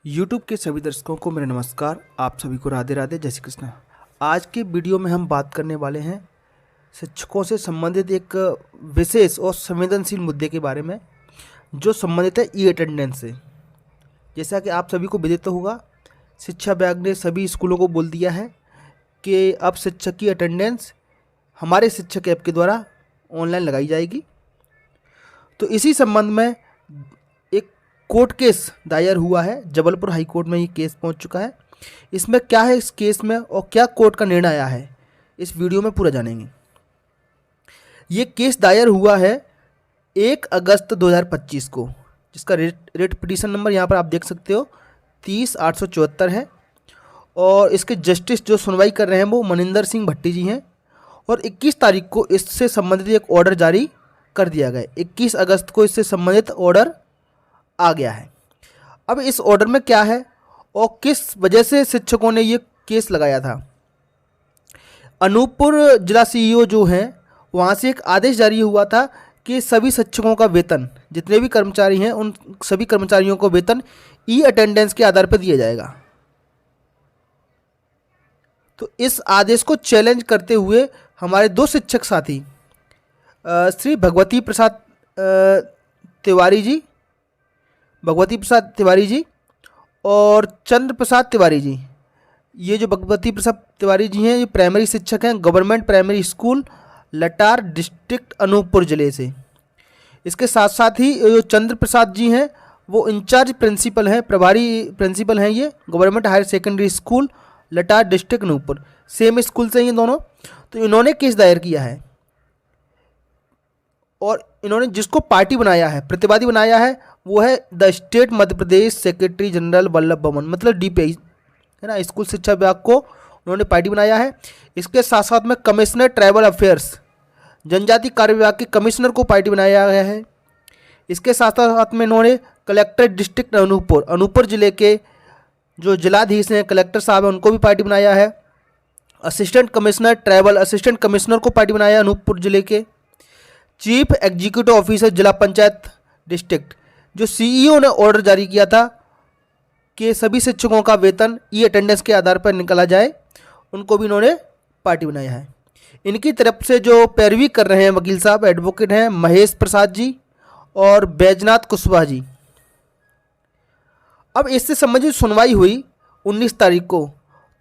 YouTube के सभी दर्शकों को मेरा नमस्कार। आप सभी को राधे राधे, जय श्री कृष्ण। आज के वीडियो में हम बात करने वाले हैं शिक्षकों से संबंधित एक विशेष और संवेदनशील मुद्दे के बारे में, जो संबंधित है ई अटेंडेंस से। जैसा कि आप सभी को विदित होगा, शिक्षा विभाग ने सभी स्कूलों को बोल दिया है कि अब शिक्षक की अटेंडेंस हमारे शिक्षक ऐप के द्वारा ऑनलाइन लगाई जाएगी। तो इसी संबंध में एक कोर्ट केस दायर हुआ है, जबलपुर हाई कोर्ट में ये केस पहुंच चुका है। इसमें क्या है इस केस में और क्या कोर्ट का निर्णय आया है, इस वीडियो में पूरा जानेंगे। ये केस दायर हुआ है 1 अगस्त 2025 को, जिसका रिट पिटीशन नंबर यहाँ पर आप देख सकते हो 30-874 है। और इसके जस्टिस जो सुनवाई कर रहे हैं वो मनिंदर सिंह भट्टी जी हैं। और 21 तारीख को इससे संबंधित एक ऑर्डर जारी कर दिया गया। 21 अगस्त को इससे संबंधित ऑर्डर आ गया है। अब इस ऑर्डर में क्या है और किस वजह से शिक्षकों ने ये केस लगाया था। अनूपपुर जिला सीईओ जो हैं, वहाँ से एक आदेश जारी हुआ था कि सभी शिक्षकों का वेतन, जितने भी कर्मचारी हैं उन सभी कर्मचारियों को वेतन ई अटेंडेंस के आधार पर दिया जाएगा। तो इस आदेश को चैलेंज करते हुए हमारे दो शिक्षक साथी श्री भगवती प्रसाद तिवारी जी और चंद्र प्रसाद तिवारी जी, ये जो भगवती प्रसाद तिवारी जी हैं ये प्राइमरी शिक्षक हैं government primary school Latar district Anuppur ज़िले से। इसके साथ साथ ही जो चंद्र प्रसाद जी हैं वो इंचार्ज प्रिंसिपल हैं, प्रभारी प्रिंसिपल हैं ये government higher secondary school Latar district Anuppur, same school से ये दोनों। तो इन्होंने केस दायर किया है और इन्होंने जिसको पार्टी बनाया है, प्रतिवादी बनाया है, वो है the state Madhya Pradesh secretary general Vallabh Bhavan, मतलब डीपीआई है ना, स्कूल शिक्षा विभाग को उन्होंने पार्टी बनाया है। इसके साथ साथ में कमिश्नर ट्राइबल अफेयर्स, जनजाति कार्य विभाग के कमिश्नर को पार्टी बनाया गया है। इसके साथ साथ में इन्होंने कलेक्टर डिस्ट्रिक्ट अनूपपुर जिले के जो जिलाधीश हैं, कलेक्टर साहब हैं, उनको भी पार्टी बनाया है। Assistant commissioner tribal assistant commissioner को पार्टी बनाया है अनूपपुर जिले के। चीफ एग्जीक्यूटिव ऑफिसर जिला पंचायत डिस्ट्रिक्ट, जो सीईओ ने ऑर्डर जारी किया था कि सभी शिक्षकों का वेतन ई अटेंडेंस के आधार पर निकाला जाए, उनको भी इन्होंने पार्टी बनाया है। इनकी तरफ से जो पैरवी कर रहे हैं वकील साहब, एडवोकेट हैं महेश प्रसाद जी और बैजनाथ कुशवाहा जी। अब इससे संबंधित सुनवाई हुई 19 तारीख को,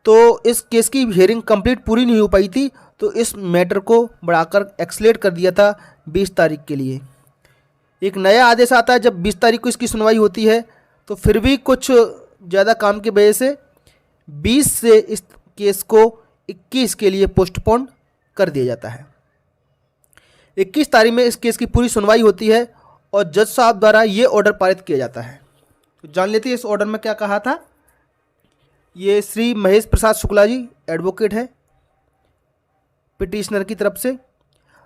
तो इस केस की हियरिंग कंप्लीट पूरी नहीं हो पाई थी, तो इस मैटर को बढ़ाकर एक्सलेट कर दिया था 20 तारीख के लिए। एक नया आदेश आता है जब 20 तारीख को इसकी सुनवाई होती है, तो फिर भी कुछ ज़्यादा काम की वजह से 20 से इस केस को 21 के लिए पोस्टपोन कर दिया जाता है। 21 तारीख में इस केस की पूरी सुनवाई होती है और जज साहब द्वारा ये ऑर्डर पारित किया जाता है। तो जान लेते हैं इस ऑर्डर में क्या कहा था। ये श्री महेश प्रसाद शुक्ला जी एडवोकेट है पिटिशनर की तरफ से।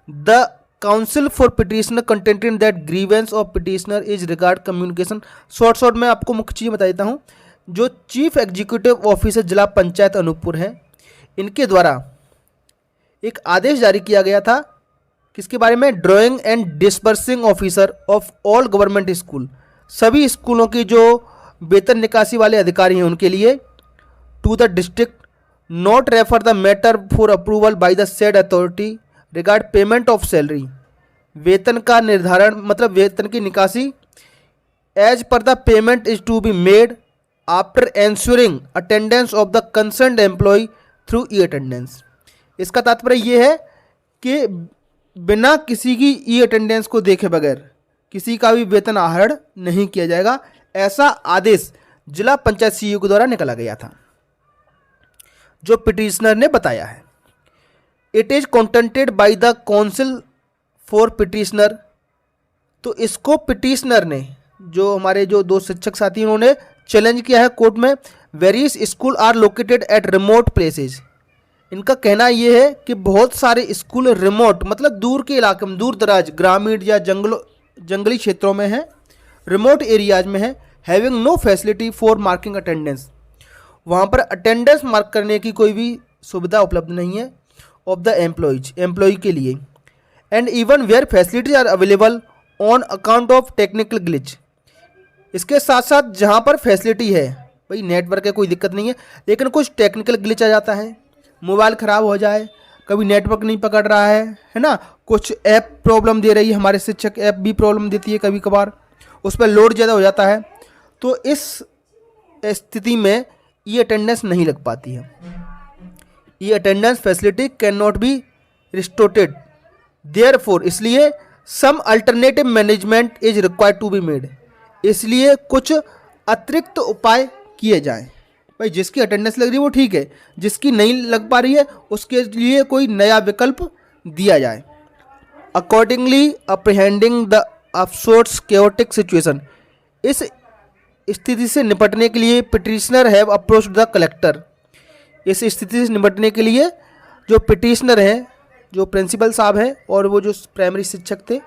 The council for petitioner contented that grievance of petitioner is regard communication. Short में आपको मुख्य चीज़ बता देता हूँ। जो चीफ एग्जीक्यूटिव ऑफिसर जिला पंचायत अनूपपुर हैं, इनके द्वारा एक आदेश जारी किया गया था किसके बारे में, drawing and disbursing officer of all government school, सभी स्कूलों की जो वेतन निकासी वाले अधिकारी हैं उनके लिए, to the district not refer the matter for approval by the said authority regard payment of salary, वेतन का निर्धारण मतलब वेतन की निकासी as per the payment is to be made after ensuring attendance of the concerned employee through e attendance. इसका तात्पर्य ये है कि बिना किसी की ई अटेंडेंस को देखे बगैर किसी का भी वेतन आहरण नहीं किया जाएगा, ऐसा आदेश जिला पंचायत सीईओ के द्वारा निकाला गया था, जो पिटिशनर ने बताया है। It is contented by the council for petitioner. तो इसको पिटिशनर ने, जो हमारे जो दो शिक्षक साथी उन्होंने चैलेंज किया है कोर्ट में। Various school are located at remote places. इनका कहना यह है कि बहुत सारे स्कूल रिमोट मतलब दूर के इलाके में, दूर दराज ग्रामीण या जंगली क्षेत्रों में है, रिमोट एरियाज में है। Having no facility for marking attendance, वहाँ पर अटेंडेंस मार्क करने की कोई भी सुविधा उपलब्ध नहीं है ऑफ द एम्प्लॉय के लिए। And even where facilities are available on account of technical glitch, इसके साथ साथ जहाँ पर फैसिलिटी है भाई नेटवर्क है, कोई दिक्कत नहीं है, लेकिन कुछ टेक्निकल ग्लिच आ जाता है, मोबाइल ख़राब हो जाए, कभी नेटवर्क नहीं पकड़ रहा है ना, कुछ ऐप प्रॉब्लम दे रही है, हमारे शिक्षक ऐप भी प्रॉब्लम देती है कभी कभार, उस पर लोड ज़्यादा हो जाता है, तो इस स्थिति में ई अटेंडेंस नहीं लग पाती है। E attendance facility can not be restored, therefore इसलिए some alternative management is required to be made, इसलिए कुछ अतिरिक्त उपाय किए जाएं। भाई जिसकी अटेंडेंस लग रही है वो ठीक है, जिसकी नहीं लग पा रही है उसके लिए कोई नया विकल्प दिया जाए। अकॉर्डिंगली अप्रीहेंडिंग द ऑफसोर्स केओटिक सिचुएशन, इस स्थिति से निपटने के लिए petitioner have approached the collector, इस स्थिति से निपटने के लिए जो पिटिशनर हैं, जो प्रिंसिपल साहब हैं और वो जो प्राइमरी शिक्षक थे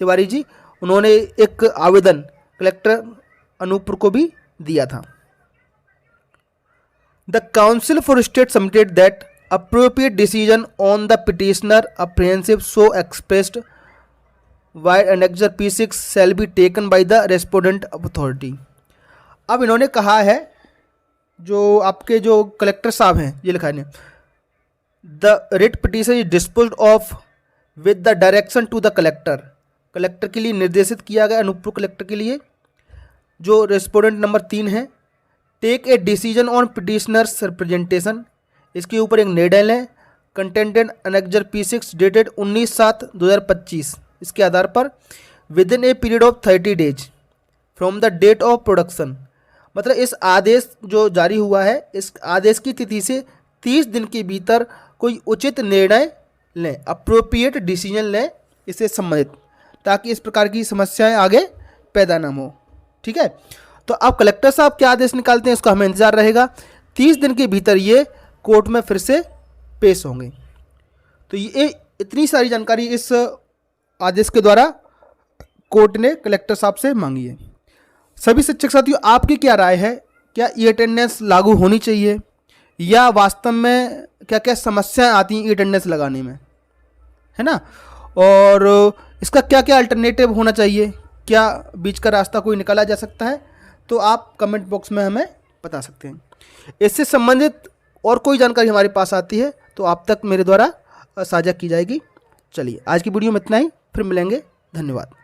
तिवारी जी, उन्होंने एक आवेदन कलेक्टर अनूपपुर को भी दिया था। The council for state submitted that appropriate decision on the petitioner apprehensive so expressed wide annexure P6 shall be taken by the respondent authority. अब इन्होंने कहा है, जो आपके जो कलेक्टर साहब हैं, ये लिखा है, the writ petition is disposed of with the direction to the collector, collector के लिए निर्देशित किया गया, अनूपपुर कलेक्टर के लिए, जो रेस्पोंडेंट नंबर 3 है, take a decision on petitioner's representation, इसके ऊपर एक निर्णय लें, कंटेंटेड एनेक्सर P6 डेटेड 19/7/2025, इसके आधार पर within a period of 30 days from the date of production, मतलब इस आदेश जो जारी हुआ है, इस आदेश की तिथि से 30 दिन के भीतर कोई उचित निर्णय लें, अप्रोप्रिएट डिसीजन लें इससे संबंधित, ताकि इस प्रकार की समस्याएं आगे पैदा ना हो। ठीक है, तो अब कलेक्टर साहब क्या आदेश निकालते हैं इसका हमें इंतजार रहेगा। 30 दिन के भीतर ये कोर्ट में फिर से पेश होंगे। तो ये इतनी सारी जानकारी इस आदेश के द्वारा कोर्ट ने कलेक्टर साहब से मांगी है। सभी शिक्षक साथियों, आपकी क्या राय है, क्या ई अटेंडेंस लागू होनी चाहिए या वास्तव में क्या क्या समस्याएं आती हैं ई अटेंडेंस लगाने में, है ना, और इसका क्या क्या अल्टरनेटिव होना चाहिए, क्या बीच का रास्ता कोई निकाला जा सकता है, तो आप कमेंट बॉक्स में हमें बता सकते हैं। इससे संबंधित और कोई जानकारी हमारे पास आती है तो आप तक मेरे द्वारा साझा की जाएगी। चलिए आज की वीडियो में इतना ही, फिर मिलेंगे, धन्यवाद।